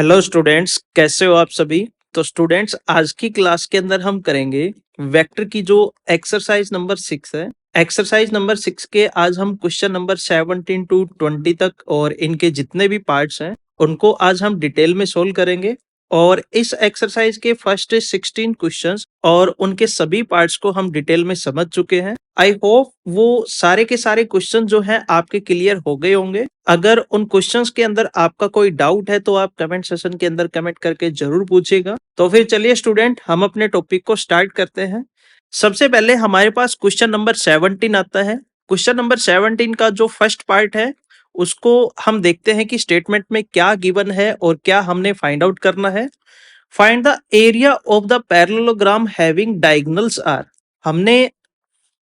Hello students, कैसे हो आप सभी। तो स्टूडेंट्स, आज की क्लास के अंदर हम करेंगे वेक्टर की जो एक्सरसाइज नंबर 6 है। एक्सरसाइज नंबर 6 के आज हम क्वेश्चन नंबर 17 टू 20 तक और इनके जितने भी पार्ट्स हैं उनको आज हम डिटेल में सोल्व करेंगे। और इस एक्सरसाइज के फर्स्ट 16 क्वेश्चंस और उनके सभी पार्ट्स को हम डिटेल में समझ चुके हैं। आई होप वो सारे के सारे क्वेश्चन जो हैं आपके क्लियर हो गए होंगे। अगर उन क्वेश्चंस के अंदर आपका कोई डाउट है तो आप कमेंट सेशन के अंदर कमेंट करके जरूर पूछिएगा। तो फिर चलिए स्टूडेंट, हम अपने टॉपिक को स्टार्ट करते हैं। सबसे पहले हमारे पास क्वेश्चन नंबर 17 आता है। क्वेश्चन नंबर 17 का जो फर्स्ट पार्ट है उसको हम देखते हैं कि स्टेटमेंट में क्या गिवन है और क्या हमने फाइंड आउट करना है। Find the area of the parallelogram having diagonals are. हमने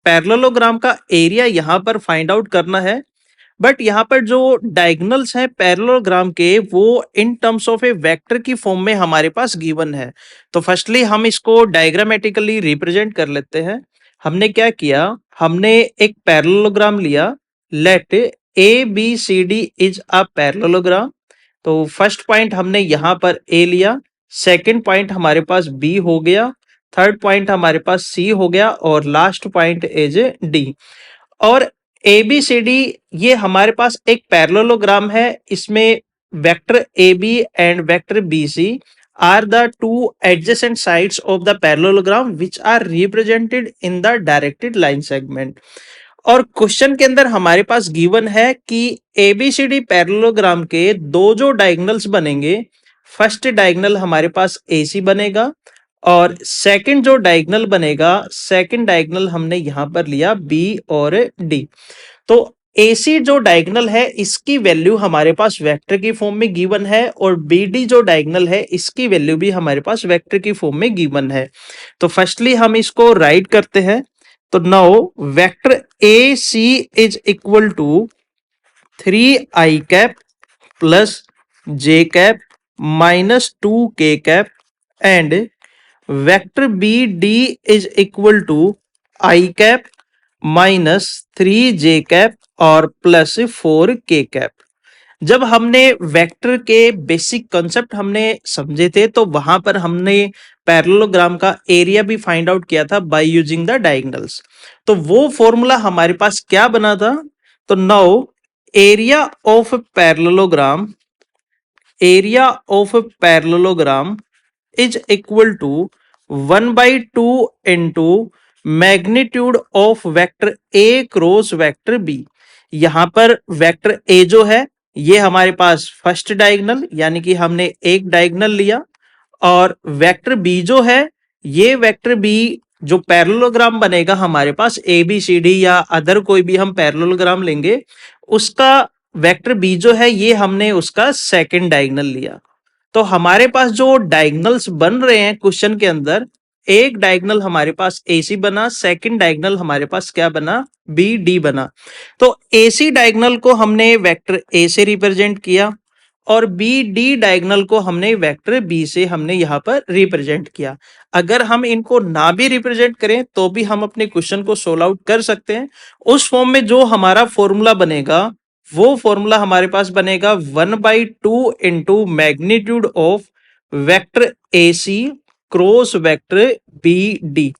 पैरेललोग्राम का एरिया यहाँ पर फाइंड आउट करना है, बट यहाँ पर जो डायगोनल्स हैं पैरेललोग्राम के वो इन टर्म्स ऑफ ए वेक्टर की फॉर्म में हमारे पास गिवन है। तो फर्स्टली हम इसको डायग्रामेटिकली रिप्रेजेंट कर लेते हैं। हमने क्या किया, हमने एक पैरेललोग्राम लिया। Let A B C D is a parallelogram. तो फर्स्ट पॉइंट हमने यहाँ पर ए लिया, सेकंड पॉइंट हमारे पास बी हो गया, थर्ड पॉइंट हमारे पास सी हो गया और लास्ट पॉइंट इज डी। और ए बी सी डी ये हमारे पास एक पैरेललोग्राम है। इसमें vector A B and vector B C are the two adjacent sides of the parallelogram which are represented in the directed line segment. और question के अंदर हमारे पास गिवन है कि एबीसीडी पैरेललोग्राम के दो जो डायगोनल्स बनेंगे, फर्स्ट डायगोनल हमारे पास एसी बनेगा और सेकंड जो डायगोनल बनेगा, सेकंड डायगोनल हमने यहां पर लिया बी और डी। तो एसी जो डायगोनल है इसकी वैल्यू हमारे पास वेक्टर की फॉर्म में गिवन है और बीडी जो डायगोनल है इसकी वैल्यू भी हमारे पास वेक्टर की फॉर्म में गिवन है। तो फर्स्टली हम इसको राइट करते हैं। तो now vector A C is equal to 3i cap plus J cap minus 2k cap and vector B D is equal to I cap minus 3j cap और plus 4k cap. जब हमने vector के basic concept हमने समझे थे तो वहां पर हमने पैरेललोग्राम का एरिया भी फाइंड आउट किया था बाय यूजिंग द डायगोनल्स। तो वो फॉर्मूला हमारे पास क्या बना था, तो now area of parallelogram, area of parallelogram is equal to 1/2 into magnitude of vector A cross vector B. यहां पर वेक्टर ए जो है ये हमारे पास फर्स्ट डायगोनल यानी कि हमने एक डायगोनल लिया, और वेक्टर बी जो है ये वेक्टर बी जो पैरेललोग्राम बनेगा हमारे पास ए बी सी डी या अदर कोई भी हम पैरेललोग्राम लेंगे, उसका वेक्टर बी जो है ये हमने उसका सेकंड डायगोनल लिया। तो हमारे पास जो डायगोनल्स बन रहे हैं क्वेश्चन के अंदर, एक डायगोनल हमारे पास एसी बना, सेकंड डायगोनल हमारे पास क्या बना, बी डी बना। तो एसी डायगोनल को हमने वेक्टर ए से रिप्रेजेंट किया और बी डी डायगोनल को हमने वेक्टर बी से हमने यहाँ पर रिप्रेजेंट किया। अगर हम इनको ना भी रिप्रेजेंट करें तो भी हम अपने क्वेश्चन को सोल्व आउट कर सकते हैं। उस फॉर्म में जो हमारा फॉर्मूला बनेगा वो फॉर्मूला हमारे पास बनेगा 1/2 into magnitude of vector A C cross vector B D.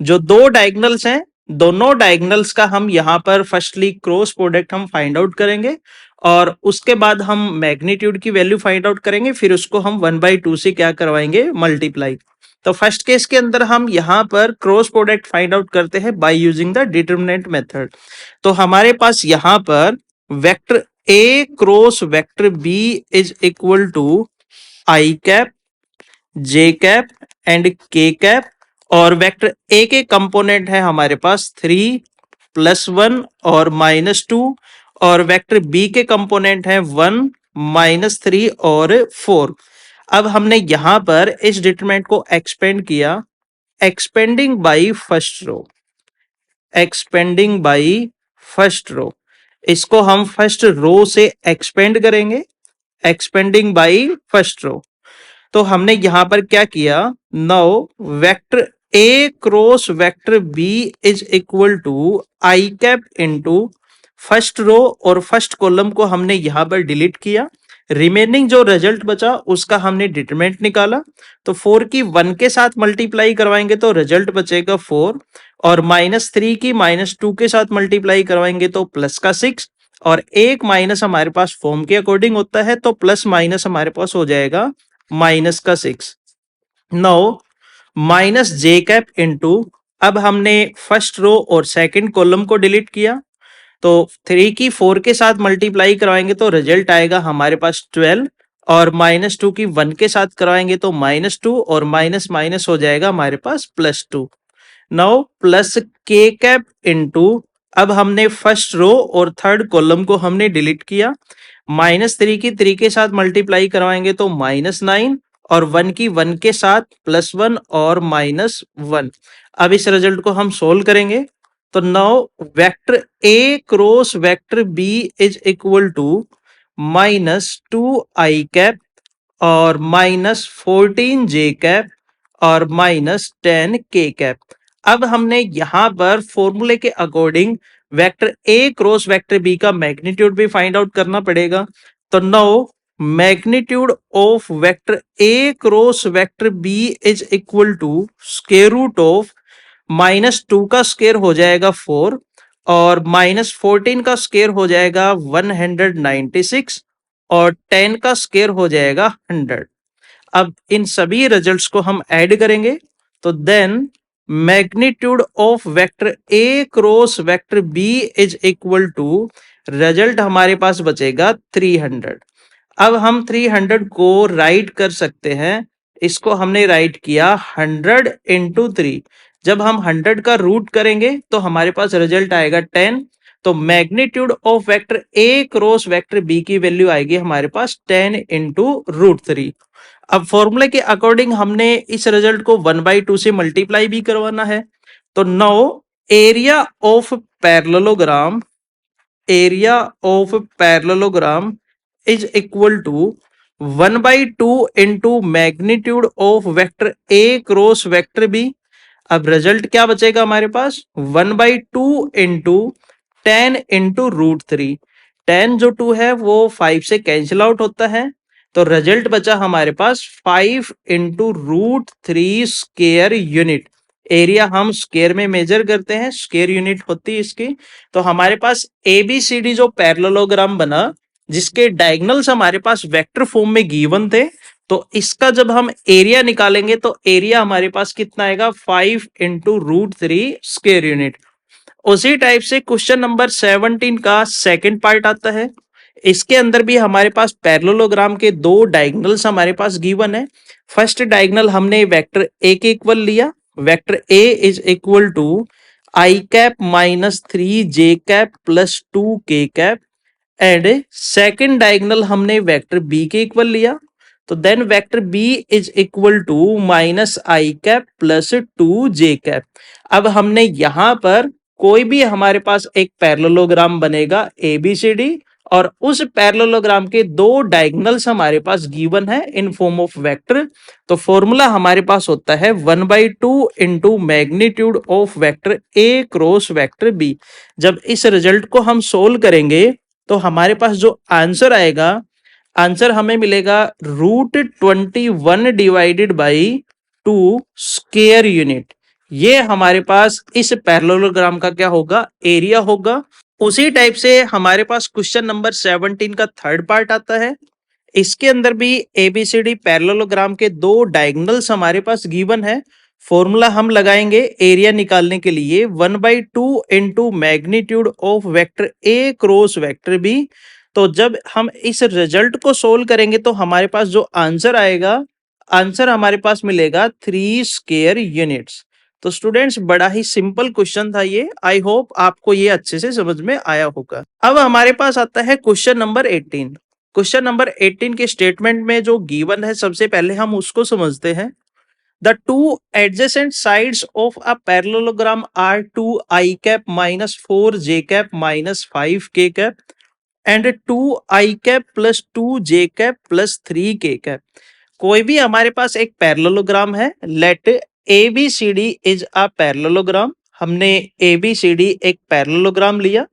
जो दो डायगोनल्स हैं दोनों डायगोनल्स का हम यहाँ पर फर्स्टली क्रॉस प्रोडक्ट हम फाइंड आउट करेंगे और उसके बाद हम मैग्नीट्यूड की वैल्यू फाइंड आउट करेंगे, फिर उसको हम 1/2 से क्या करवाएंगे, मल्टीप्लाई। तो फर्स्ट केस के अंदर हम यहाँ पर क्रॉस प्रोडक्ट फाइंड आउट करते हैं by using the determinant method. तो हमारे पास यहाँ पर vector A cross vector B is equal to I cap, J cap and के कैप, और वेक्टर ए के कंपोनेंट है हमारे पास 3 + 1 और -2, और वेक्टर बी के कंपोनेंट है 1 -3 और 4। अब हमने यहां पर इस डिटरमिनेंट को एक्सपेंड किया, expanding by first row, expanding by first row. इसको हम फर्स्ट रो से एक्सपेंड करेंगे, एक्सपेंडिंग बाय फर्स्ट रो। तो हमने यहां पर क्या किया, now vector A cross vector B is equal to I cap into first row और फर्स्ट कॉलम को हमने यहां पर डिलीट किया, रिमेनिंग जो रिजल्ट बचा उसका हमने डिटरमिनेंट निकाला, तो 4 की 1 के साथ मल्टीप्लाई करवाएंगे तो रिजल्ट बचेगा 4, और -3 की -2 के साथ मल्टीप्लाई करवाएंगे तो प्लस का 6, और एक माइनस हमारे पास फॉर्म के अकॉर्डिंग होता है तो प्लस माइनस हमारे पास हो जाएगा माइनस का 6। नाउ माइनस जे कैप इंटू, अब हमने फर्स्ट रो और सेकंड कॉलम को डिलीट किया, तो 3 की 4 के साथ मल्टीप्लाई करवाएंगे तो रिजल्ट आएगा हमारे पास 12, और -2 की 1 के साथ करवाएंगे तो -2, और माइनस माइनस हो जाएगा हमारे पास +2। नाउ प्लस के कैप इंटू, अब हमने फर्स्ट रो और थर्ड कॉलम को हमने डिलीट किया, -3 की 3 के साथ मल्टीप्लाई करवाएंगे तो -9, और 1 की 1 के साथ +1 और -1। अब इस रिजल्ट को हम सोल्व करेंगे, तो now vector A cross vector B is equal to -2 i cap और -14 जे कैप और -10 के कैप। अब हमने यहां पर फॉर्मूले के according vector A cross vector B का मैग्नीट्यूड भी फाइंड आउट करना पड़ेगा, तो now magnitude of vector A cross vector B is equal to square root of -2 का स्क्वायर हो जाएगा 4, और -14 का स्क्वायर हो जाएगा 196, और 10 का स्क्वायर हो जाएगा 100। अब इन सभी रिजल्ट्स को हम ऐड करेंगे, तो then magnitude of vector A cross vector B is equal to, result हमारे पास बचेगा 300। अब हम 300 को राइट कर सकते हैं, इसको हमने राइट किया 100 इंटू 3। जब हम 100 का रूट करेंगे तो हमारे पास रिजल्ट आएगा 10, तो magnitude of vector A cross vector B की वैल्यू आएगी हमारे पास 10 इंटू √3। अब फॉर्मूले के अकॉर्डिंग हमने इस रिजल्ट को 1/2 से मल्टीप्लाई भी करवाना है, तो now area of parallelogram, area of parallelogram is equal to 1/2 into magnitude of vector A cross vector B. अब रिजल्ट क्या बचेगा हमारे पास, 1/2 इंटू 10 इंटू √3। 10 जो 2 है वो 5 से कैंसिल आउट होता है, तो रिजल्ट बचा हमारे पास 5 इंटू √3 स्क्वायर यूनिट। एरिया हम स्क्वायर में मेजर करते हैं, स्क्वायर यूनिट होती है इसकी। तो हमारे पास ABCD जो पैरेललोग्राम बना, जिसके डायगोनल्स हमारे पास वेक्टर फॉर्म में गिवन थे, तो इसका जब हम एरिया निकालेंगे तो एरिया हमारे पास कितना आएगा, 5 इंटू √3 स्क्वायर यूनिट। उसी टाइप से क्वेश्चन नंबर 17 का सेकंड पार्ट आता है। इसके अंदर भी हमारे पास पैरेललोग्राम के दो डायगोनल्स हमारे पास गिवन है। फर्स्ट डायगोनल हमने वेक्टर ए के इक्वल लिया, vector A is equal to i cap -3 J cap +2 K cap, and second diagonal हमने वेक्टर बी के इक्वल लिया, तो then vector B is equal to -i cap +2 J cap. अब हमने यहां पर कोई भी हमारे पास एक पैरेललोग्राम बनेगा ABCD, और उस पैरेललोग्राम के दो डायगोनल्स हमारे पास गिवन है इन फॉर्म ऑफ वेक्टर, तो फॉर्मूला हमारे पास होता है 1/2 into magnitude of vector A cross vector B. जब इस रिजल्ट को हम सोल्व करेंगे तो हमारे पास जो आंसर आएगा, आंसर हमें मिलेगा √21 डिवाइडेड बाई 2 स्क्वायर यूनिट। ये हमारे पास इस पैरेललोग्राम का क्या होगा, एरिया होगा। उसी टाइप से हमारे पास क्वेश्चन नंबर 17 का थर्ड पार्ट आता है। इसके अंदर भी ABCD पैरेललोग्राम के दो डायगोनल्स हमारे पास गिवन है। फॉर्मूला हम लगाएंगे एरिया निकालने के लिए 1/2 into magnitude of vector A cross vector B. तो जब हम इस रिजल्ट को सोल्व करेंगे तो हमारे पास जो आंसर आएगा, आंसर हमारे पास मिलेगा 3 स्क्वायर यूनिट्स। तो स्टूडेंट्स बड़ा ही सिंपल क्वेश्चन था ये, आई होप आपको ये अच्छे से समझ में आया होगा। अब हमारे पास आता है क्वेश्चन नंबर 18। क्वेश्चन नंबर 18 के स्टेटमेंट में जो गिवन है, सबसे पहले हम उसको समझते हैं। The two adjacent sides of a parallelogram are 2i cap -4 J cap -5 K cap and 2i cap +2 J cap +3 K cap. कोई भी हमारे पास एक पैरेललोग्राम है, let ABCD is a parallelogram. हमने ABCD एक पैरेललोग्राम लिया।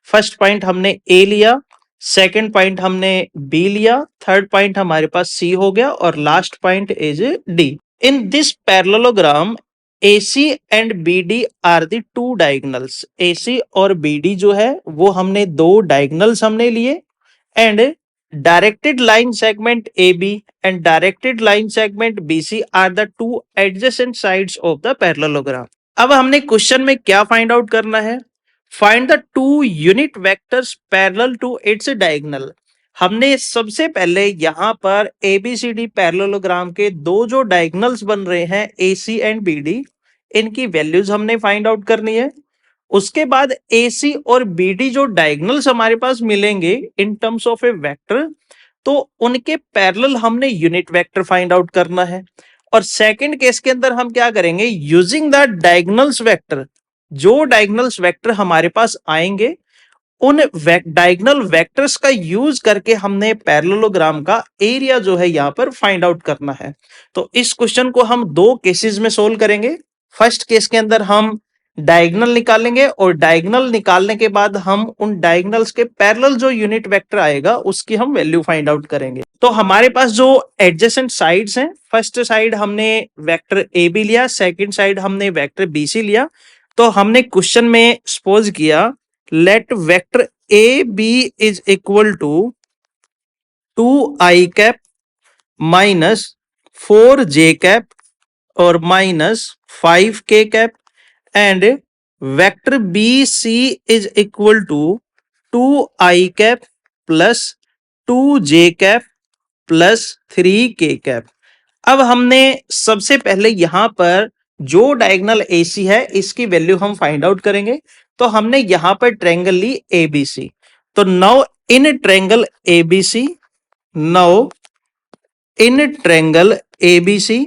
फर्स्ट पॉइंट हमने A लिया, सेकंड पॉइंट हमने बी लिया, थर्ड पॉइंट हमारे पास सी हो गया और last point is D. In this parallelogram AC and BD are the two diagonals. AC और BD जो है वो हमने दो डायगोनल्स हमने लिए and directed line segment AB and directed line segment BC are the two adjacent sides of the parallelogram. अब हमने क्वेश्चन में क्या फाइंड आउट करना है? Find the two unit vectors parallel to its diagonal. हमने सबसे पहले यहां पर ABCD पैरेललोग्राम के दो जो डायगोनल्स बन रहे हैं AC एंड BD, इनकी वैल्यूज हमने फाइंड आउट करनी है। उसके बाद AC और BD जो डायगोनल्स हमारे पास मिलेंगे इन टर्म्स ऑफ ए वेक्टर, तो उनके पैरेलल हमने यूनिट वेक्टर फाइंड आउट करना है। और सेकंड केस के अंदर हम क्या करेंगे? यूजिंग द डायगोनल्स वेक्टर, जो डायगोनल्स वेक्टर हमारे पास आएंगे उन डायगोनल वेक्टर्स का यूज करके हमने पैरेललोग्राम का एरिया जो है यहां पर फाइंड आउट करना है। तो इस क्वेश्चन को हम दो केसेस में सोल्व करेंगे। फर्स्ट केस के अंदर हम डायगोनल निकालेंगे और डायगोनल निकालने के बाद हम उन डायगोनल्स के पैरेलल जो यूनिट वेक्टर आएगा उसकी हम वैल्यू फाइंड आउट करेंगे। तो हमारे पास जो एडजेसेंट साइड्स हैं, फर्स्ट साइड हमने वेक्टर AB लिया, सेकंड साइड हमने वेक्टर BC लिया। तो हमने क्वेश्चन में सपोज किया let vector AB is equal to 2i cap minus 4j cap और minus 5k cap and vector BC is equal to 2i cap plus 2j cap plus 3k cap. अब हमने सबसे पहले यहां पर जो डायगोनल AC है इसकी वैल्यू हम फाइंड आउट करेंगे। तो हमने यहां पर ट्रायंगल ली ABC। तो now in triangle ABC, now in triangle ABC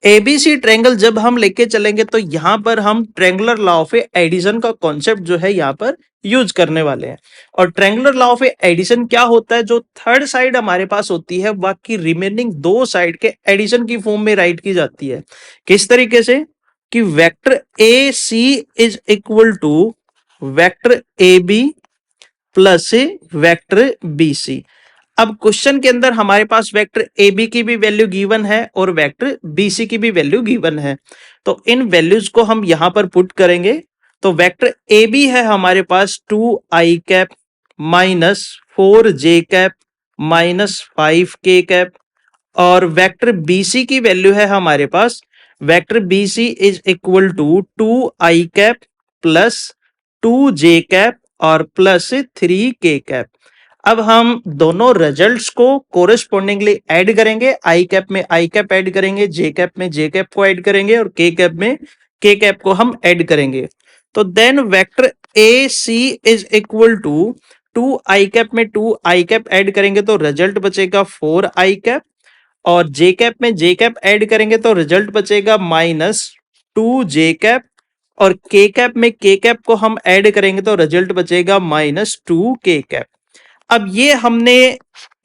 triangle जब हम लेके चलेंगे तो यहां पर हम ट्रायंगुलर लॉ ऑफ एडिशन का कॉन्सेप्ट जो है यहां पर यूज करने वाले हैं। और ट्रायंगुलर लॉ ऑफ एडिशन क्या होता है? जो थर्ड साइड हमारे पास होती है बाकी रिमेनिंग दो साइड के एडिशन की फॉर्म में राइट की जाती है। किस तरीके से? कि vector AC is equal to vector AB plus vector BC। अब क्वेश्चन के अंदर हमारे पास वेक्टर AB की भी वैल्यू गिवन है और वेक्टर BC की भी वैल्यू गिवन है। तो इन वैल्यूज को हम यहां पर पुट करेंगे। तो वेक्टर AB है हमारे पास 2i cap minus 4j cap minus 5k cap और वेक्टर BC की वैल्यू है हमारे पास vector BC is equal to 2i cap plus 2j cap और प्लस 3k कैप। अब हम दोनों रिजल्ट्स को कोरेस्पोंडिंगली ऐड करेंगे। आई कैप में आई कैप ऐड करेंगे, जे कैप में जे कैप को ऐड करेंगे और के कैप में के कैप को हम ऐड करेंगे। तो then vector AC is equal to 2i cap में 2i कैप ऐड करेंगे तो रिजल्ट बचेगा 4i कैप और जे कैप में जे कैप ऐड करेंगे तो रिजल्ट बचेगा माइनस 2j कैप और के कैप में के कैप को हम ऐड करेंगे तो रिजल्ट बचेगा माइनस 2k कैप। अब ये हमने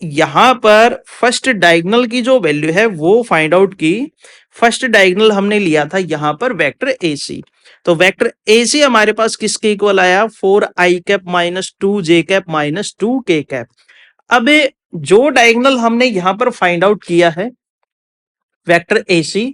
यहां पर फर्स्ट डायगोनल की जो वैल्यू है वो फाइंड आउट की। फर्स्ट डायगोनल हमने लिया था यहां पर वेक्टर AC। तो वेक्टर AC हमारे पास किसके इक्वल आया? 4i cap minus 2j cap minus 2k cap. अब जो डायगोनल हमने यहां पर फाइंड आउट किया है वेक्टर AC,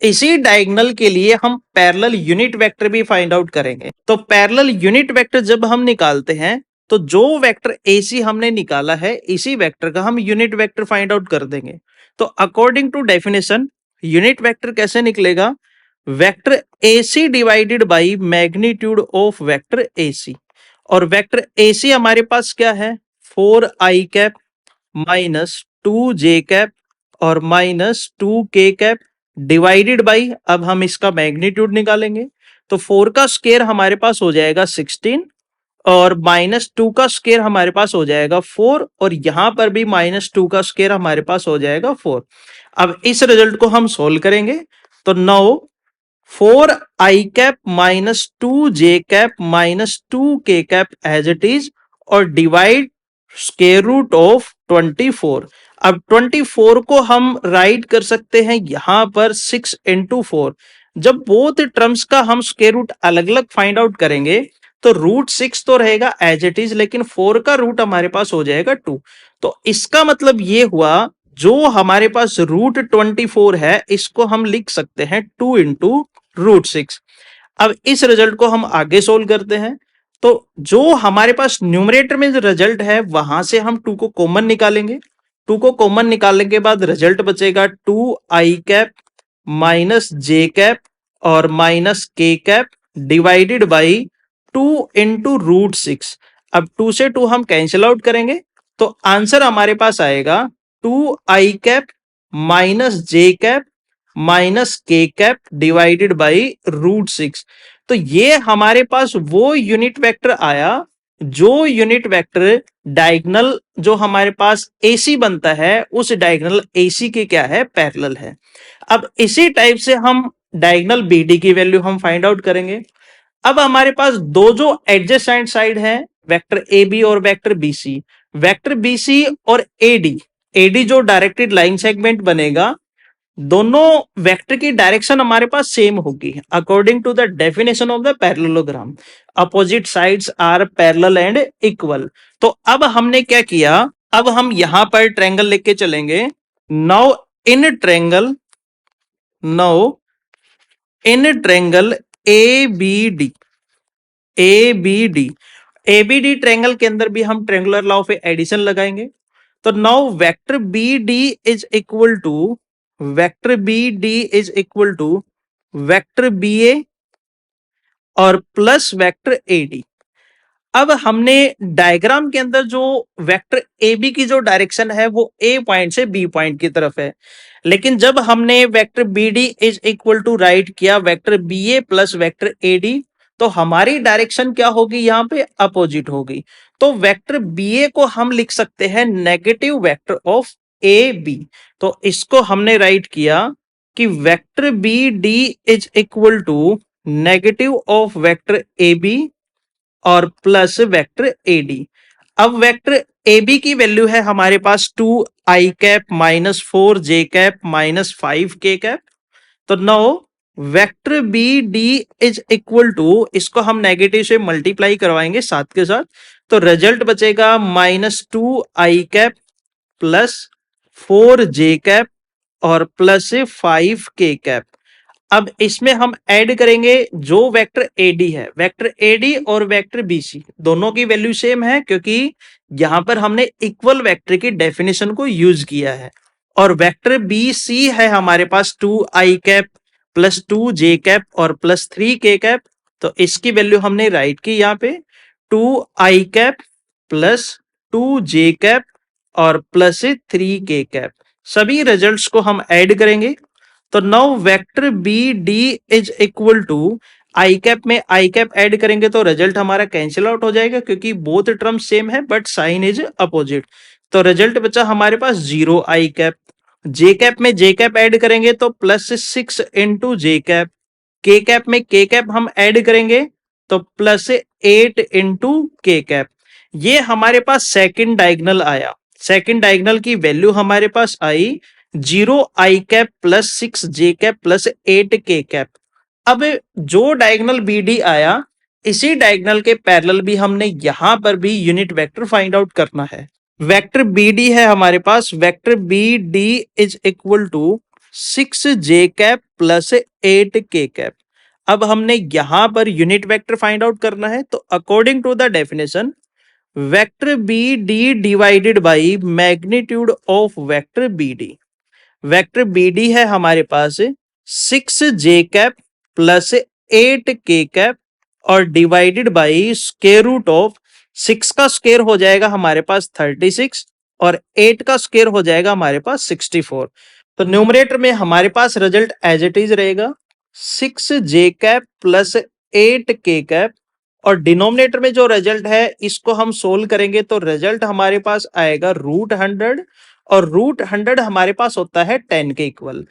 इसी डायगोनल के लिए हम पैरेलल यूनिट वेक्टर भी फाइंड आउट करेंगे। तो पैरेलल यूनिट वेक्टर जब हम निकालते हैं तो जो वेक्टर AC हमने निकाला है इसी वेक्टर का हम यूनिट वेक्टर फाइंड आउट कर देंगे। तो according to definition unit vector कैसे निकलेगा? Vector AC divided by magnitude of vector AC। और वेक्टर AC हमारे पास क्या है? 4i cap minus 2j cap और minus 2k cap divided by, अब हम इसका मैग्नीट्यूड निकालेंगे तो 4 का स्क्वायर हमारे पास हो जाएगा 16 और माइनस 2 का स्क्वायर हमारे पास हो जाएगा 4 और यहां पर भी माइनस 2 का स्क्वायर हमारे पास हो जाएगा 4। अब इस रिजल्ट को हम सोल्व करेंगे तो now 4i cap minus 2j cap minus 2k cap as it is और डिवाइड स्क्वायर रूट ऑफ 24। अब 24 को हम राइट कर सकते हैं यहां पर 6 into 4। जब बोथ टर्म्स का हम स्क्वायर रूट अलग अलग फाइंड आउट करेंगे तो रूट 6 तो रहेगा एज इट इज, लेकिन 4 का रूट हमारे पास हो जाएगा 2। तो इसका मतलब ये हुआ जो हमारे पास रूट 24 है इसको हम लिख सकते हैं 2 इंटू रूट 6। अब इस रिजल्ट को हम आगे सोल्व करते हैं। तो जो हमारे पास न्यूमरेटर में जो रिजल्ट है वहां से हम 2 को कॉमन निकालेंगे। 2 को कॉमन निकालने के बाद रिजल्ट बचेगा 2i कैप माइनस जे कैप और माइनस के cap divided by 2 into root 6। अब 2 से 2 हम कैंसिल आउट करेंगे तो आंसर हमारे पास आएगा 2i कैप माइनस जे कैप माइनस के कैप डिवाइडेड बाई रूट 6। तो ये हमारे पास वो यूनिट वेक्टर आया जो यूनिट वेक्टर डायगोनल जो हमारे पास AC बनता है उस डायगोनल AC के क्या है, पैरेलल है। अब इसी टाइप से हम डायगोनल BD की वैल्यू हम फाइंड आउट करेंगे। अब हमारे पास दो जो एडजेसेंट साइड है वेक्टर AB और वेक्टर BC, वेक्टर BC और AD जो डायरेक्टेड लाइन सेगमेंट बनेगा, दोनों वेक्टर की डायरेक्शन हमारे पास सेम होगी according to the definition of the parallelogram. Opposite sides are parallel and equal. तो अब हमने क्या किया, अब हम यहां पर ट्रायंगल लेके चलेंगे। Now in triangle ABD ABD triangle के अंदर भी हम ट्रायंगुलर लॉ ऑफ एडिशन लगाएंगे। तो now vector BD is equal to vector BA और प्लस वेक्टर AD। अब हमने डायग्राम के अंदर जो वेक्टर AB की जो डायरेक्शन है वो A पॉइंट से B पॉइंट की तरफ है, लेकिन जब हमने vector BD is equal to write किया vector BA plus vector AD, तो हमारी डायरेक्शन क्या होगी, यहाँ पे अपोजिट होगी। तो वेक्टर BA को हम लिख सकते हैं नेगेटिव वेक्टर ऑफ AB। तो इसको हमने राइट किया कि vector BD is equal to negative of vector AB और प्लस वेक्टर AD। अब वेक्टर AB की वैल्यू है हमारे पास 2i cap minus 4j cap minus 5k cap. तो now vector BD is equal to, इसको हम नेगेटिव से मल्टीप्लाई करवाएंगे साथ के साथ, तो रिजल्ट बचेगा minus 2i cap plus 4j cap और प्लस 5k कैप। अब इसमें हम ऐड करेंगे जो वेक्टर AD है, वेक्टर AD और वेक्टर BC दोनों की वैल्यू सेम है क्योंकि यहां पर हमने इक्वल वेक्टर की डेफिनेशन को यूज किया है। और वेक्टर BC है हमारे पास 2i cap plus 2j cap और प्लस 3k कैप। तो इसकी वैल्यू हमने राइट की यहाँ पे 2i cap plus 2j cap और प्लस 3k कैप। सभी रिजल्ट्स को हम ऐड करेंगे। तो now vector BD is equal to I cap में आई कैप ऐड करेंगे तो रिजल्ट हमारा कैंसिल आउट हो जाएगा क्योंकि बोथ टर्म सेम है बट साइन इज अपोजिट। तो रिजल्ट बचा हमारे पास 0i कैप। जे कैप में जे कैप ऐड करेंगे तो प्लस 6 इंटू जे कैप। के कैप में के कैप हम ऐड करेंगे तो प्लस 8 इंटू के कैप। ये हमारे पास सेकंड डायगोनल आया। सेकंड डायगोनल की वैल्यू हमारे पास आई 0i cap plus 6j cap plus 8k cap. अब जो डायगोनल BD आया इसी डायगोनल के पैरेलल भी हमने यहां पर भी यूनिट वेक्टर फाइंड आउट करना है। वेक्टर BD है हमारे पास, vector BD is equal to 6j cap plus 8k cap. अब हमने यहां per unit vector find out करना है तो according to the definition vector BD divided by magnitude of vector BD। Vector BD है हमारे पास 6j cap plus 8k cap और divided by square root of 6 का स्क्वायर हो जाएगा हमारे पास 36 और 8 का स्क्वायर हो जाएगा हमारे पास 64। तो न्यूमरेटर में हमारे पास रिजल्ट एज इट इज रहेगा 6j cap plus 8k cap और डिनोमिनेटर में जो रिजल्ट है इसको हम सोल्व करेंगे तो रिजल्ट हमारे पास आएगा √100 और √100 हमारे पास होता है 10 के इक्वल।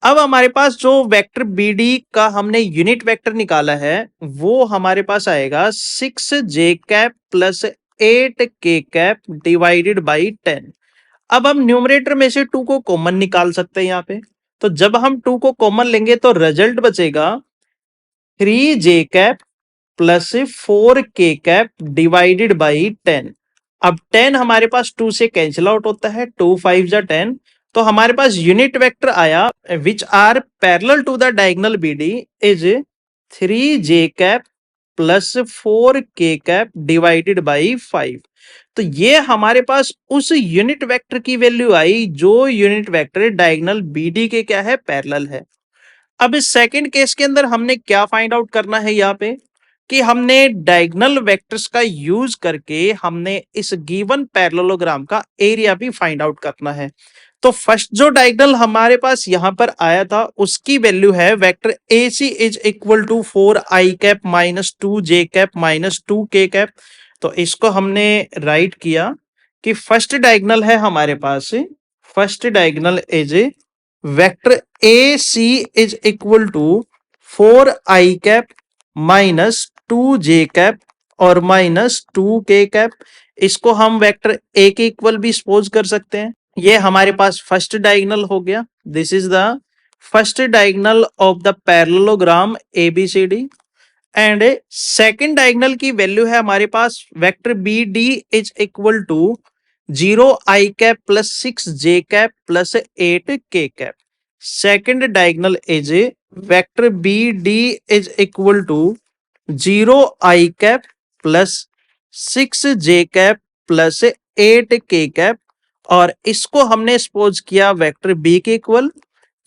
अब हमारे पास जो वेक्टर BD का हमने यूनिट वेक्टर निकाला है वो हमारे पास आएगा 6j cap plus 8k cap divided by 10। अब हम न्यूमरेटर में से 2 को कॉमन निकाल सकते हैं यहाँ पे। तो जब हम 2 को कॉमन लेंगे तो रिजल्ट बचेगा 3j cap plus 4k cap divided by 10। अब 10 हमारे पास 2 से कैंसिल आउट होता है, 2 5 जा 10, तो हमारे पास यूनिट वेक्टर आया which are parallel to the diagonal BD is 3j cap plus 4k cap divided by 5। तो ये हमारे पास उस यूनिट वेक्टर की वैल्यू आई जो यूनिट वेक्टर डायगोनल बीडी के क्या है, पैरेलल है। अब इस सेकंड केस के अंदर हमने क्या फाइंड आउट करना है यहाँ पे कि हमने डायगोनल वेक्टर्स का यूज करके हमने इस गिवन पैरेललोग्राम का एरिया भी फाइंड आउट करना है। तो फर्स्ट जो डायगोनल हमारे पास यहां पर आया था उसकी वैल्यू है vector A C is equal to 4i cap minus 2j cap minus 2k cap. तो इसको हमने राइट किया कि फर्स्ट डायगोनल है हमारे पास, first diagonal is vector A C is equal to 4i cap minus 2j cap और minus 2k cap. इसको हम वेक्टर ए के इक्वल भी सपोज कर सकते हैं। ये हमारे पास फर्स्ट डायगोनल हो गया, this is the first diagonal of the parallelogram ABCD. And second diagonal की वैल्यू है हमारे पास vector B D is equal to 0i cap plus 6j cap plus 8k cap. Second diagonal is vector B D is equal to 0i cap plus 6j cap plus 8k cap और इसको हमने suppose किया vector B के equal.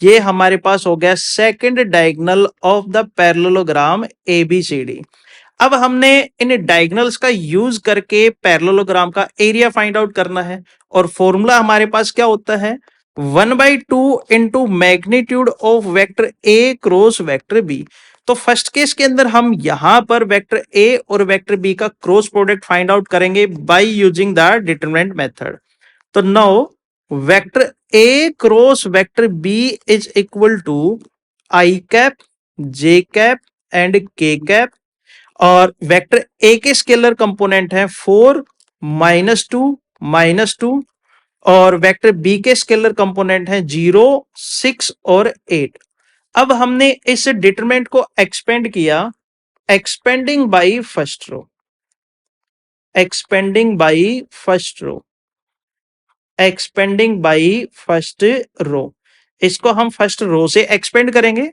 ये हमारे पास हो गया second diagonal of the parallelogram ABCD. अब हमने इन डायगोनल्स का यूज करके पैरेललोग्राम का एरिया फाइंड आउट करना है और फॉर्मूला हमारे पास क्या होता है, 1/2 into magnitude of vector A cross vector B. तो फर्स्ट केस के अंदर हम यहां पर वेक्टर ए और वेक्टर बी का क्रॉस प्रोडक्ट फाइंड आउट करेंगे by using the determinant method. तो now vector A cross vector B is equal to I cap J cap and के कैप और वेक्टर ए के स्केलर कंपोनेंट है 4 -2 और vector B के scalar component है 0 6 और 8। अब हमने इस डिटरमिनेंट को एक्सपेंड किया, expanding by first row, expanding by first row, expanding by first row. इसको हम फर्स्ट रो से एक्सपेंड करेंगे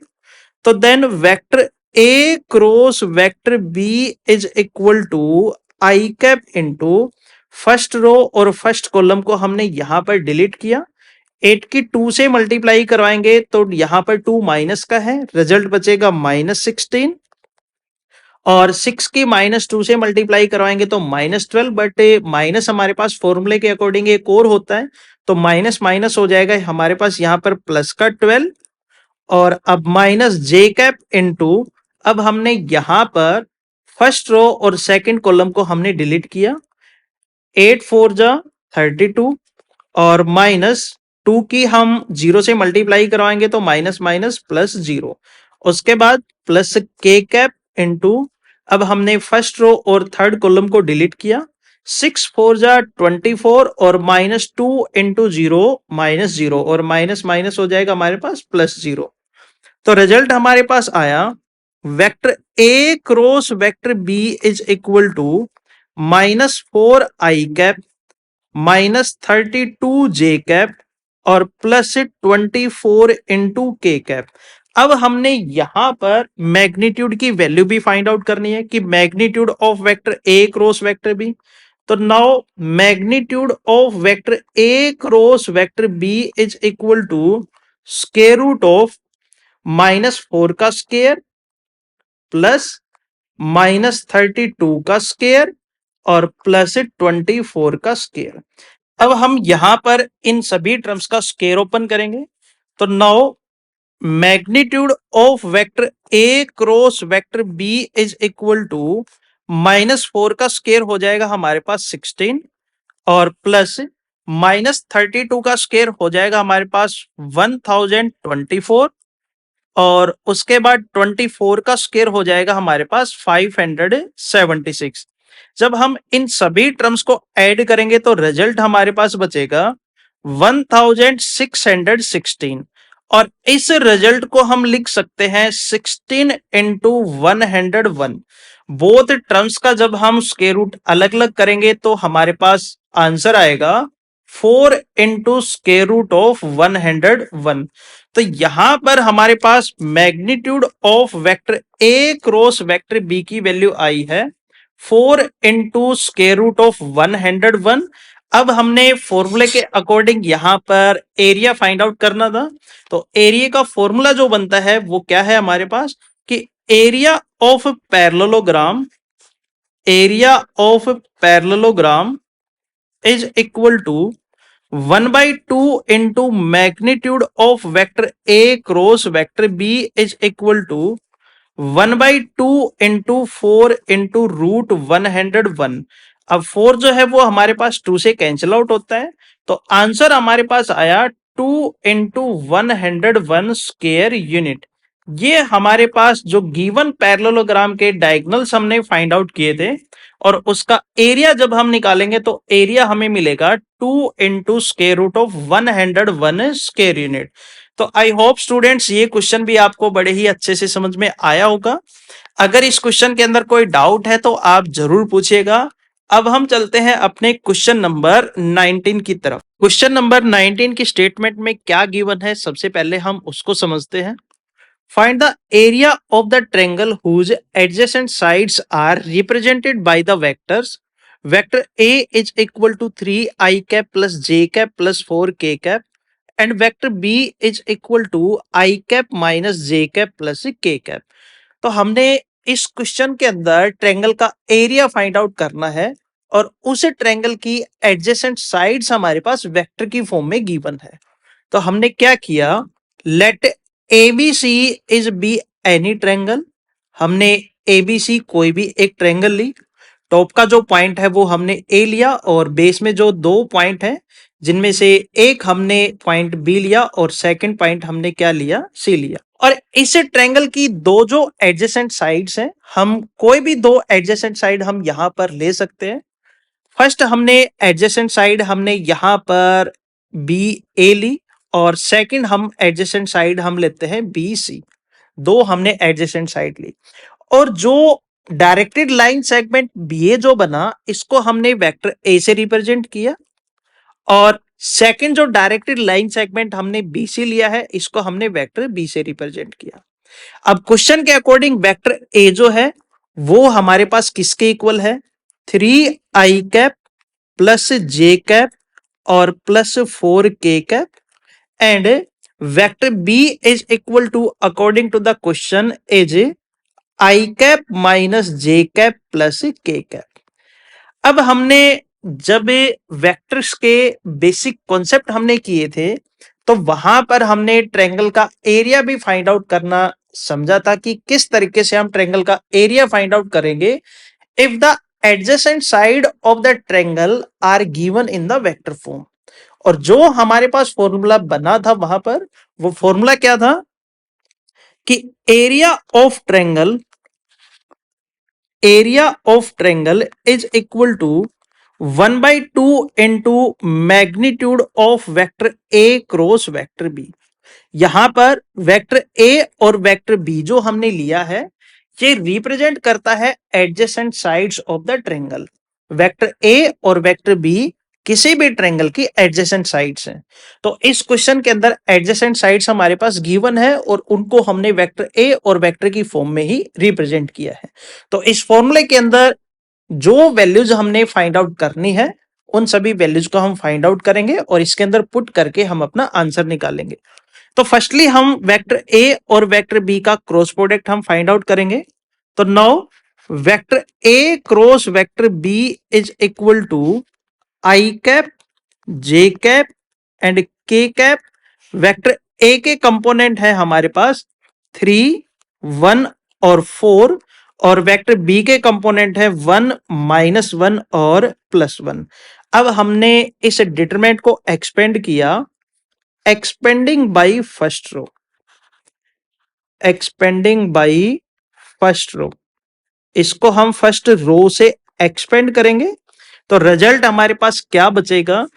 तो then vector A cross vector B is equal to I cap into first row और first column को हमने यहां पर डिलीट किया, 8 की 2 से मल्टीप्लाई करवाएंगे तो यहां पर 2 माइनस का है, रिजल्ट बचेगा -16 और 6 की -2 से मल्टीप्लाई करवाएंगे तो -12, बट माइनस हमारे पास फॉर्मूले के अकॉर्डिंग एक और होता है तो माइनस माइनस हो जाएगा हमारे पास यहाँ पर प्लस का 12 और अब माइनस जे कैप इंटू अब हमने यहां पर फर्स्ट रो और सेकंड कॉलम को हमने डिलीट किया, 8 4 जा 32 और -2 की हम 0 से मल्टीप्लाई करवाएंगे तो माइनस माइनस प्लस 0, उसके बाद प्लस के कैप इंटू अब हमने फर्स्ट रो और थर्ड कॉलम को डिलीट किया, 6 4 जा 24 और -2 इंटू 0 -0 और माइनस माइनस हो जाएगा हमारे पास +0। तो रिजल्ट हमारे पास आया vector A cross vector B is equal to -4i cap -32j cap और +24 इंटू के कैप। अब हमने यहां पर मैग्नीट्यूड की वैल्यू भी फाइंड आउट करनी है कि magnitude of vector A cross vector B. तो now magnitude of vector A cross vector B is equal to square root of -4 का स्क्वायर प्लस -32 का स्क्वायर और +24 का स्क्वायर। अब हम यहां पर इन सभी टर्म्स का स्क्वायर ओपन करेंगे तो now magnitude of vector A cross vector B is equal to -4 का स्क्वायर हो जाएगा हमारे पास 16 और प्लस -32 का स्क्वायर हो जाएगा हमारे पास 1024 और उसके बाद 24 का स्क्वायर हो जाएगा हमारे पास 576। जब हम इन सभी टर्म्स को ऐड करेंगे तो रिजल्ट हमारे पास बचेगा 1616 और इस रिजल्ट को हम लिख सकते हैं 16 इंटू 101। बोथ टर्म्स का जब हम स्क्वायर रूट अलग अलग करेंगे तो हमारे पास आंसर आएगा 4 इंटू स्क्वायर रूट ऑफ 101। तो यहां पर हमारे पास magnitude of vector A cross vector B की वैल्यू आई है 4 इंटू स्क्वायर रूट ऑफ 101। अब हमने फॉर्मूले के अकॉर्डिंग यहां पर एरिया फाइंड आउट करना था। तो एरिया का फॉर्मूला जो बनता है वो क्या है हमारे पास कि area of parallelogram, area of parallelogram is equal to 1/2 into magnitude of vector A cross vector B is equal to 1/2 into 4 into root 101। अब 4 जो है वो हमारे पास 2 से कैंसिल आउट होता है, तो आंसर हमारे पास आया 2 इंटू 101 स्क्वायर यूनिट। ये हमारे पास जो गिवन पैरेललोग्राम के डायगोनल्स हमने फाइंड आउट किए थे और उसका एरिया जब हम निकालेंगे तो एरिया हमें मिलेगा 2 into square root of 101 square unit. तो आई होप स्टूडेंट्स ये क्वेश्चन भी आपको बड़े ही अच्छे से समझ में आया होगा। अगर इस क्वेश्चन के अंदर कोई डाउट है तो आप जरूर पूछिएगा। अब हम चलते हैं अपने क्वेश्चन नंबर 19 की तरफ। क्वेश्चन नंबर 19 की स्टेटमेंट में क्या गिवन है सबसे पहले हम उसको समझते हैं। Find the area of the triangle whose adjacent sides are represented by the vectors. Vector A is equal to 3 I cap plus j cap plus 4 k cap and vector B is equal to I cap minus j cap plus k cap. तो हमने इस question के अंदर triangle का area find out करना है और उस ट्रायंगल की एडजेसेंट साइड्स हमारे पास वेक्टर की फॉर्म में गिवन है। तो हमने क्या किया, let ABC is be any triangle. हमने एबीसी कोई भी एक ट्रायंगल ली, टॉप का जो पॉइंट है वो हमने ए लिया और बेस में जो दो पॉइंट है जिनमें से एक हमने पॉइंट बी लिया और सेकंड पॉइंट हमने क्या लिया, सी लिया। और इस ट्रायंगल की दो जो एडजेसेंट साइड्स हैं, हम कोई भी दो एडजेसेंट साइड हम यहां पर ले सकते हैं। फर्स्ट हमने एडजेसेंट साइड हमने यहां पर बी ए ली और सेकंड हम एडजेसेंट साइड हम लेते हैं बी सी। दो हमने एडजेसेंट साइड ली और जो डायरेक्टेड लाइन सेगमेंट बी ए जो बना इसको हमने वेक्टर ए से रिप्रेजेंट किया और सेकंड जो डायरेक्टेड लाइन सेगमेंट हमने बी सी लिया है इसको हमने वेक्टर बी से रिप्रेजेंट किया। अब क्वेश्चन के अकॉर्डिंग वेक्टर ए जो है वो हमारे पास किसके इक्वल है, 3 I cap plus J cap और plus 4 K cap and vector B is equal to according to the question is I cap minus J cap plus के कैप। अब हमने जब वेक्टर्स के बेसिक कॉन्सेप्ट हमने किए थे तो वहां पर हमने ट्रायंगल का एरिया भी फाइंड आउट करना समझा था कि किस तरीके से हम ट्रायंगल का एरिया फाइंड आउट करेंगे if the adjacent side of the triangle are given in the vector form. और जो हमारे पास फॉर्मूला बना था वहां पर वो फॉर्मूला क्या था कि area of triangle is equal to 1/2 into magnitude of vector A cross vector B. यहां पर वेक्टर ए और वेक्टर बी जो हमने लिया है ये रिप्रेजेंट करता है adjacent sides of the triangle. Vector A और वेक्टर बी किसी भी ट्रायंगल की एडजेसेंट साइड्स हैं। तो इस क्वेश्चन के अंदर एडजेसेंट साइड्स हमारे पास गिवन है और उनको हमने वेक्टर ए और वेक्टर की फॉर्म में ही रिप्रेजेंट किया है। तो इस फॉर्मूले के अंदर जो वैल्यूज हमने फाइंड आउट करनी है उन सभी वैल्यूज को हम फाइंड आउट करेंगे और इसके अंदर पुट करके हम अपना आंसर निकालेंगे। तो फर्स्टली हम वेक्टर ए और वेक्टर बी का क्रॉस प्रोडक्ट हम फाइंड आउट करेंगे। तो now vector A cross vector B is equal to I cap J cap and के कैप। वेक्टर ए के कंपोनेंट है हमारे पास 3, 1 और 4 और वेक्टर बी के कंपोनेंट है 1, -1 और +1। अब हमने इस डिटरमिनेंट को एक्सपेंड किया, expanding by first row, expanding by first row. इसको हम फर्स्ट रो से एक्सपेंड करेंगे तो रिजल्ट हमारे पास क्या बचेगा,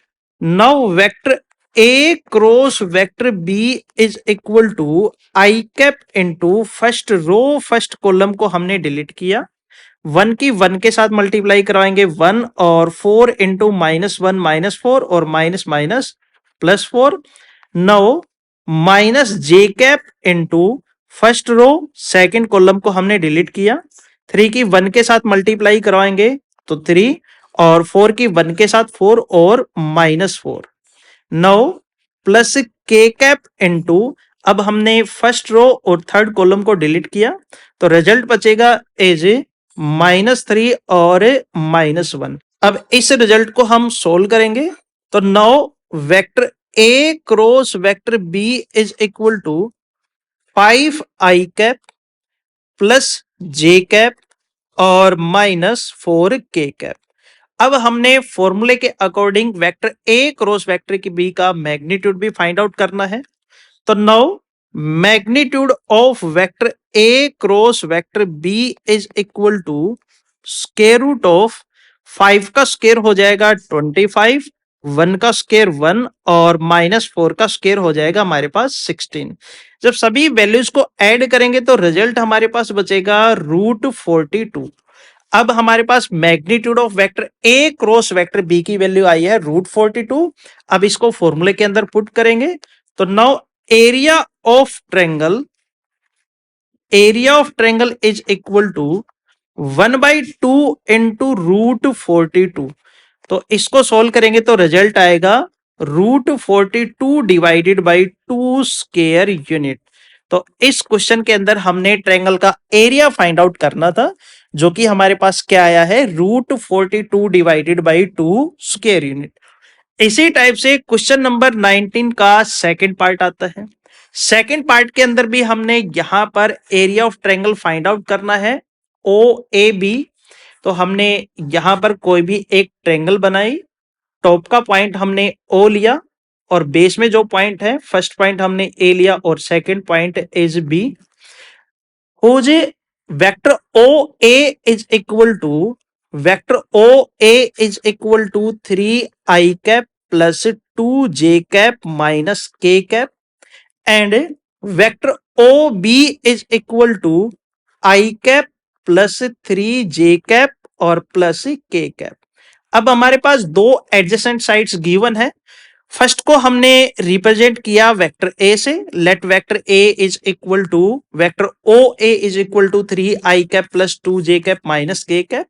now vector A cross vector B is equal to I cap into first row, first column को हमने डिलीट किया, 1 की 1 के साथ मल्टीप्लाई करवाएंगे 1 और 4 इंटू -1 -4 और माइनस माइनस +4। नाउ माइनस जे cap into first row second column को हमने डिलीट किया। 3 की 1 के साथ मल्टीप्लाई करवाएंगे तो 3 और 4 की 1 के साथ 4 और -4। नाउ प्लस के कैप इंटू, अब हमने फर्स्ट रो और थर्ड कॉलम को डिलीट किया तो रिजल्ट बचेगा एज -3 और -1। अब इस रिजल्ट को हम सोल्व करेंगे तो now vector A cross vector B is equal to 5 I cap plus J cap और -4 के कैप। अब हमने फॉर्मूले के according vector A cross vector की बी का मैग्नीट्यूड भी फाइंड आउट करना है। तो now magnitude of vector A cross vector B is equal to square root of 5 का स्क्वायर हो जाएगा 25, 1 का स्क्वायर 1 और -4 का स्क्वायर हो जाएगा हमारे पास 16। जब सभी वैल्यूज को ऐड करेंगे तो रिजल्ट हमारे पास बचेगा √42। अब हमारे पास magnitude of vector A cross vector B की वैल्यू आई है √42। अब इसको फॉर्मूले के अंदर पुट करेंगे तो now area of triangle is equal to 1/2 into √42। तो इसको सोल्व करेंगे तो रिजल्ट आएगा √42 डिवाइडेड बाई 2 स्क्वायर यूनिट। तो इस क्वेश्चन के अंदर हमने ट्रायंगल का एरिया फाइंड आउट करना था, जो कि हमारे पास क्या आया है √42 डिवाइडेड बाई 2 स्क्वायर यूनिट। इसी टाइप से क्वेश्चन नंबर 19 का सेकंड पार्ट आता है। सेकंड पार्ट के अंदर भी हमने यहां पर area of triangle find out करना है ओ ए बी। तो हमने यहां पर कोई भी एक ट्रायंगल बनाई, टॉप का पॉइंट हमने ओ लिया और बेस में जो पॉइंट है फर्स्ट पॉइंट हमने ए लिया और सेकंड पॉइंट इज बी। हो जे vector O A is equal to vector O A is equal to 3 I cap plus 2 J cap minus के cap and vector O B is equal to I cap plus 3 J cap और plus के cap. अब हमारे पास दो adjacent sides given है। First को हमने रिप्रेजेंट किया वेक्टर ए से, let vector A is equal to vector O A is equal to 3 I cap plus 2 J cap minus के कैप,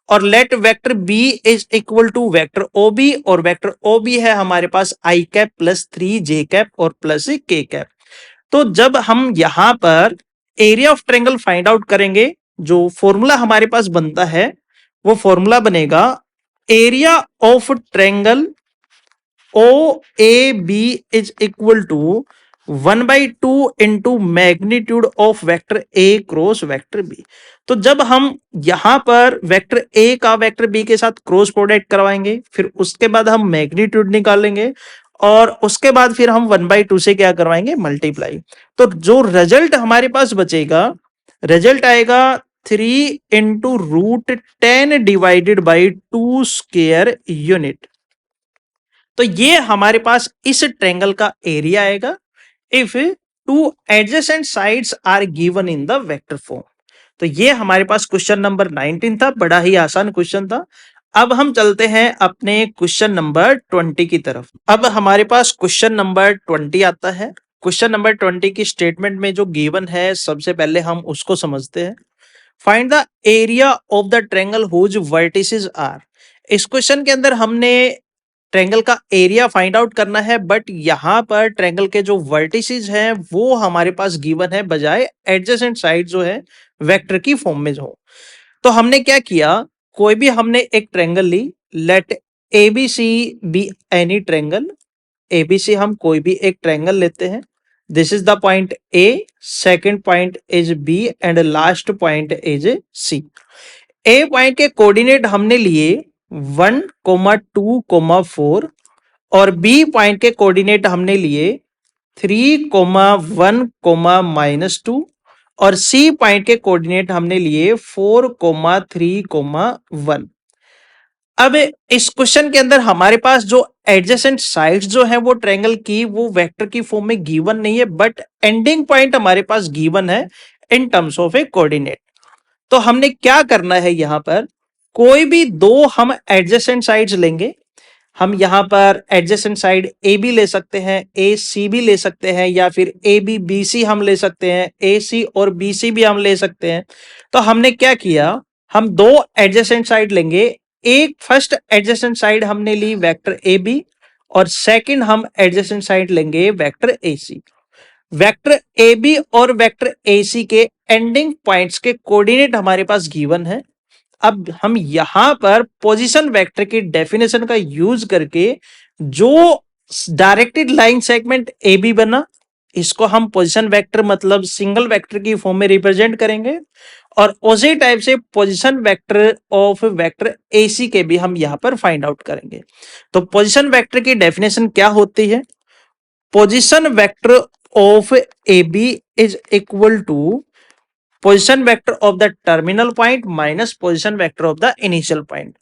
और let vector B is equal to vector O B, और vector O B है हमारे पास I cap plus 3 J cap और plus के cap. तो जब हम यहां पर area of triangle find out करेंगे, जो फॉर्मूला हमारे पास बनता है वो फॉर्मूला बनेगा area of triangle O A B is equal to 1/2 into magnitude of vector A cross vector B. तो जब हम यहां पर वेक्टर ए का वेक्टर बी के साथ क्रॉस प्रोडक्ट करवाएंगे, फिर उसके बाद हम मैग्नीट्यूड निकालेंगे और उसके बाद फिर हम 1/2 से क्या करवाएंगे मल्टीप्लाई। तो जो रिजल्ट हमारे पास बचेगा, रिजल्ट आएगा 3 into √10 divided by 2 square unit. तो ये हमारे पास इस ट्रायंगल का एरिया आएगा if two adjacent sides are given in the vector form. तो ये हमारे पास क्वेश्चन नंबर 19 था, बड़ा ही आसान क्वेश्चन था। अब हम चलते हैं अपने क्वेश्चन नंबर 20 की तरफ। अब हमारे पास क्वेश्चन नंबर 20 आता है। क्वेश्चन नंबर 20 की स्टेटमेंट में जो गिवन है सबसे पहले हम उसको समझते हैं। Find the area of the triangle whose vertices are. इस क्वेश्चन के अंदर हमने ट्रायंगल का एरिया फाइंड आउट करना है, बट यहां पर ट्रायंगल के जो वर्टिसेस हैं वो हमारे पास गिवन है, बजाय एडजेसेंट साइड जो है वेक्टर की फॉर्म में जो। तो हमने क्या किया, कोई भी हमने एक ट्रायंगल ली, let ABC be any triangle. ABC हम कोई भी एक ट्रायंगल लेते हैं। This is the point A, second point is B and last point is C. A point के कोऑर्डिनेट हमने लिए 1, 2, 4 और बी पॉइंट के कोऑर्डिनेट हमने लिए 3, 1, -2 और सी पॉइंट के कोऑर्डिनेट हमने लिए 4, 3, 1। अब इस क्वेश्चन के अंदर हमारे पास जो एडजेसेंट साइड्स जो है वो ट्रायंगल की वो वेक्टर की फॉर्म में गिवन नहीं है, बट एंडिंग पॉइंट हमारे पास गिवन है इन टर्म्स ऑफ ए कोऑर्डिनेट। तो हमने क्या करना है, यहां पर कोई भी दो हम एडजेसेंट साइड्स लेंगे। हम यहां पर एडजेसेंट साइड ए बी ले सकते हैं, ए सी भी ले सकते हैं, या फिर ए बी बी सी हम ले सकते हैं, ए सी और बी सी भी हम ले सकते हैं। तो हमने क्या किया, हम दो एडजेसेंट साइड लेंगे। एक फर्स्ट एडजेसेंट साइड हमने ली वेक्टर ए बी, और सेकंड हम एडजेसेंट साइड लेंगे vector A C. Vector A B और वेक्टर ए सी के एंडिंग पॉइंट्स के कोऑर्डिनेट हमारे पास गिवन है। अब हम यहां पर पोजीशन वेक्टर की डेफिनेशन का यूज करके जो directed line segment A B बना, इसको हम पोजीशन वेक्टर मतलब सिंगल वेक्टर की फॉर्म में रिप्रेजेंट करेंगे, और उसी टाइप से position vector of vector A C के भी हम यहां पर फाइंड आउट करेंगे। तो पोजीशन वेक्टर की डेफिनेशन क्या होती है, position vector of A B is equal to position vector of the terminal point minus position vector of the initial point.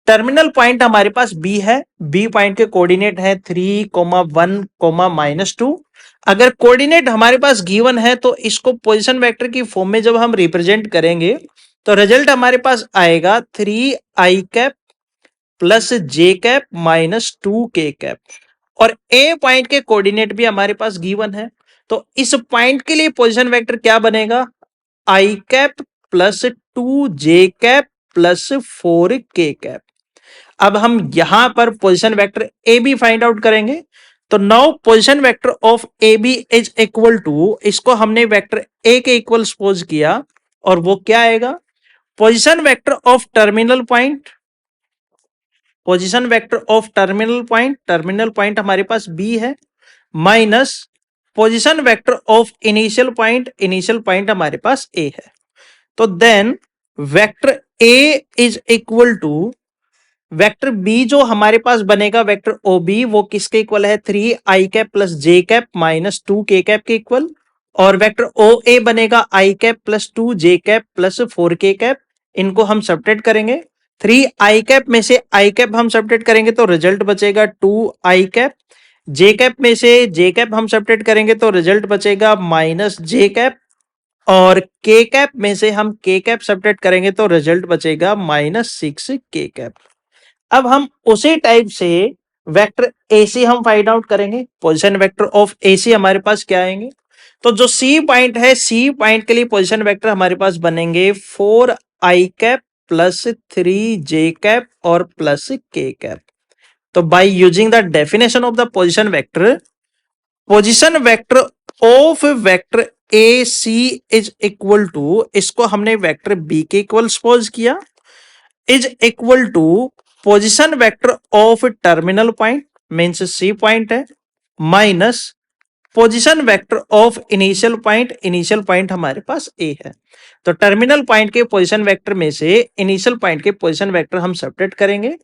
Terminal point हमारे पास बी है, बी पॉइंट के कोऑर्डिनेट है 3,1,-2। अगर कोऑर्डिनेट हमारे पास गिवन है तो इसको पोजीशन वेक्टर की फॉर्म में जब हम रिप्रेजेंट करेंगे तो रिजल्ट हमारे पास आएगा 3i cap plus J cap minus 2k cap. और ए पॉइंट के कोऑर्डिनेट भी हमारे पास गिवन है, तो इस पॉइंट के लिए पोजीशन वेक्टर क्या बनेगा, i cap plus 2j cap plus 4k cap. अब हम यहां पर position vector A B find out करेंगे। तो now position vector of A B is equal to, इसको हमने वेक्टर ए के इक्वल सपोज किया, और वो क्या आएगा, position vector of terminal point, position vector of terminal point, terminal point हमारे पास बी है, minus position vector of initial point, initial point हमारे पास ए है। तो then vector A is equal to vector B जो हमारे पास बनेगा वेक्टर ओ बी, वो किसके इक्वल है, 3i cap plus J cap minus 2k cap के इक्वल। और वेक्टर ओ ए बनेगा i cap plus 2j cap plus 4k cap. इनको हम सब्ट्रैक्ट करेंगे, 3i कैप में से i कैप हम सब्ट्रैक्ट करेंगे तो रिजल्ट बचेगा 2i कैप। जे कैप में से जे कैप हम सब्ट्रैक्ट करेंगे तो रिजल्ट बचेगा माइनस जे कैप। और के कैप में से हम के कैप सब्ट्रैक्ट करेंगे तो रिजल्ट बचेगा माइनस 6k कैप। अब हम उसी टाइप से वेक्टर AC हम फाइंड आउट करेंगे। पोजीशन वेक्टर ऑफ AC हमारे पास क्या आएंगे, तो जो C पॉइंट है, C पॉइंट के लिए पोजीशन वेक्टर हमारे पास बनेंगे 4i cap plus 3j cap और प्लस k कैप। तो by using the definition of the position vector of vector AC is equal to, इसको हमने वेक्टर B के इक्वल सपोज किया, is equal to position vector of terminal point means C point है, minus position vector of initial point, initial point हमारे पास A है। तो टर्मिनल पॉइंट के पोजीशन वेक्टर में से इनिशियल पॉइंट के पोजीशन वेक्टर हम सब्ट्रैक्ट करेंगे।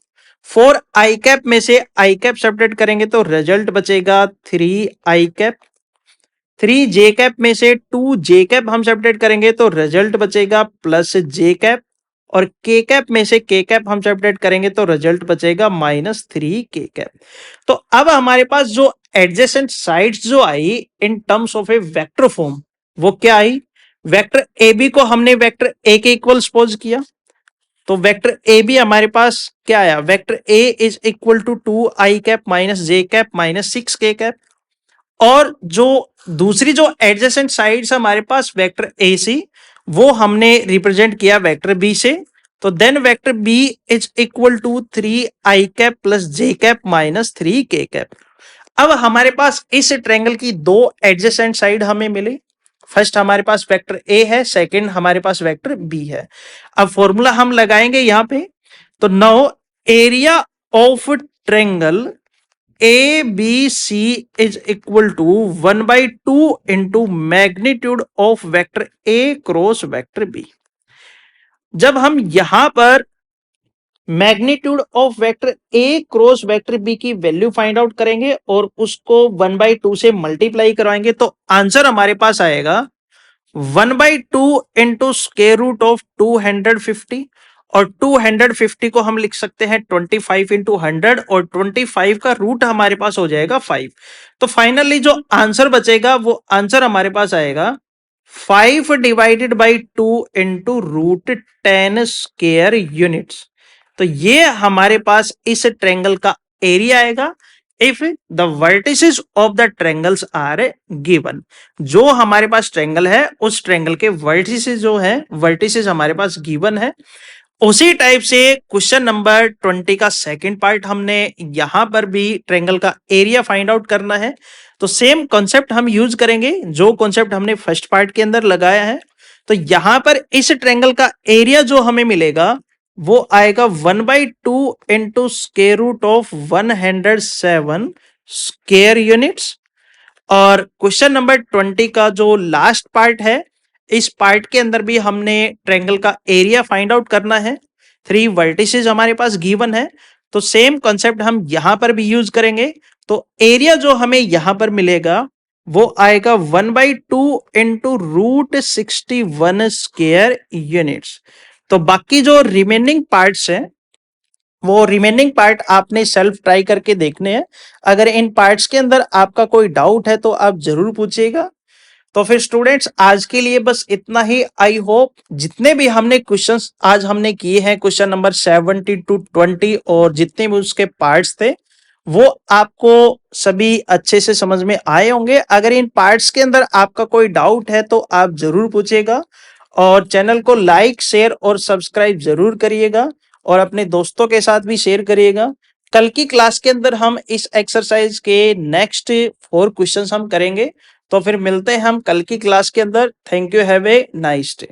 4i कैप में से i कैप सब्ट्रैक्ट करेंगे तो रिजल्ट बचेगा 3i कैप। 3j कैप में से 2j कैप हम सब्ट्रैक्ट करेंगे तो रिजल्ट बचेगा प्लस j कैप। और के कैप में से के कैप हम सब्ट्रैक्ट करेंगे तो रिजल्ट बचेगा माइनस 3k कैप। तो अब हमारे पास जो एडजेसेंट साइड्स जो आई in terms of a vector form, वो क्या आई, वेक्टर ए बी को हमने वेक्टर ए के इक्वल सपोज किया, तो वेक्टर ए बी हमारे पास क्या आया, vector A is equal to 2i cap minus J cap minus 6k cap. और जो दूसरी जो एडजेसेंट साइड्स हमारे पास वेक्टर ए सी, वो हमने रिप्रेजेंट किया वेक्टर बी से। तो then vector B is equal to 3i cap plus J cap minus 3k cap. अब हमारे पास इस ट्रायंगल की दो एडजेसेंट साइड हमें मिली। फर्स्ट हमारे पास वेक्टर ए है, सेकंड हमारे पास वेक्टर बी है। अब फॉर्मूला हम लगाएंगे यहां पे। तो now area of triangle ABC is equal to 1/2 into magnitude of vector A cross vector B। जब हम यहां पर magnitude of vector A cross vector B की वैल्यू फाइंड आउट करेंगे और उसको 1/2 से मल्टीप्लाई करवाएंगे तो आंसर हमारे पास आएगा 1/2 इंटू स्क्वायर रूट ऑफ 250। और 250 को हम लिख सकते हैं 25 इंटू 100, और 25 का रूट हमारे पास हो जाएगा 5। तो फाइनली जो आंसर बचेगा वो आंसर हमारे पास आएगा 5 divided by 2 into root 10 square units. तो ये हमारे पास इस ट्रेंगल का एरिया आएगा if the vertices of the triangles are given. जो हमारे पास ट्रेंगल है उस ट्रेंगल के वर्टिसेस जो है वर्टिसेस हमारे पास गिवन है। उसी टाइप से क्वेश्चन नंबर 20 का सेकंड पार्ट हमने यहां पर भी ट्रेंगल का एरिया फाइंड आउट करना है। तो सेम कॉन्सेप्ट हम यूज करेंगे जो कॉन्सेप्ट हमने फर्स्ट पार्ट के अंदर लगाया है। तो यहां पर इस ट्रेंगल का एरिया जो हमें मिलेगा वो आएगा 1/2 into square root of 107 square units. और क्वेश्चन नंबर 20 का जो लास्ट पार्ट है इस पार्ट के अंदर भी हमने ट्रायंगल का एरिया फाइंड आउट करना है। 3 वर्टिसेस हमारे पास गिवन है तो सेम कॉन्सेप्ट हम यहां पर भी यूज करेंगे। तो एरिया जो हमें यहां पर मिलेगा वो आएगा 1/2 इंटू रूट 61 स्क्वायर यूनिट्स। तो बाकी जो रिमेनिंग पार्ट्स हैं वो रिमेनिंग पार्ट आपने सेल्फ ट्राई करके देखने हैं। अगर इन पार्ट्स के अंदर आपका कोई डाउट है तो आप जरूर पूछिएगा। तो फिर स्टूडेंट्स आज के लिए बस इतना ही। आई होप जितने भी हमने क्वेश्चंस आज हमने किए हैं क्वेश्चन नंबर 70 टू 20 और जितने भी उसके पार्ट्स थे वो आपको सभी अच्छे से समझ में आए होंगे। अगर इन पार्ट्स के अंदर आपका कोई डाउट है तो आप जरूर पूछिएगा और चैनल को लाइक शेयर और सब्सक्राइब जरूर करिएगा और अपने दोस्तों के साथ भी शेयर करिएगा। कल की क्लास के अंदर हम इस एक्सरसाइज के नेक्स्ट 4 क्वेश्चंस हम करेंगे। तो फिर मिलते हैं हम कल की क्लास के अंदर। Thank you, have a nice day.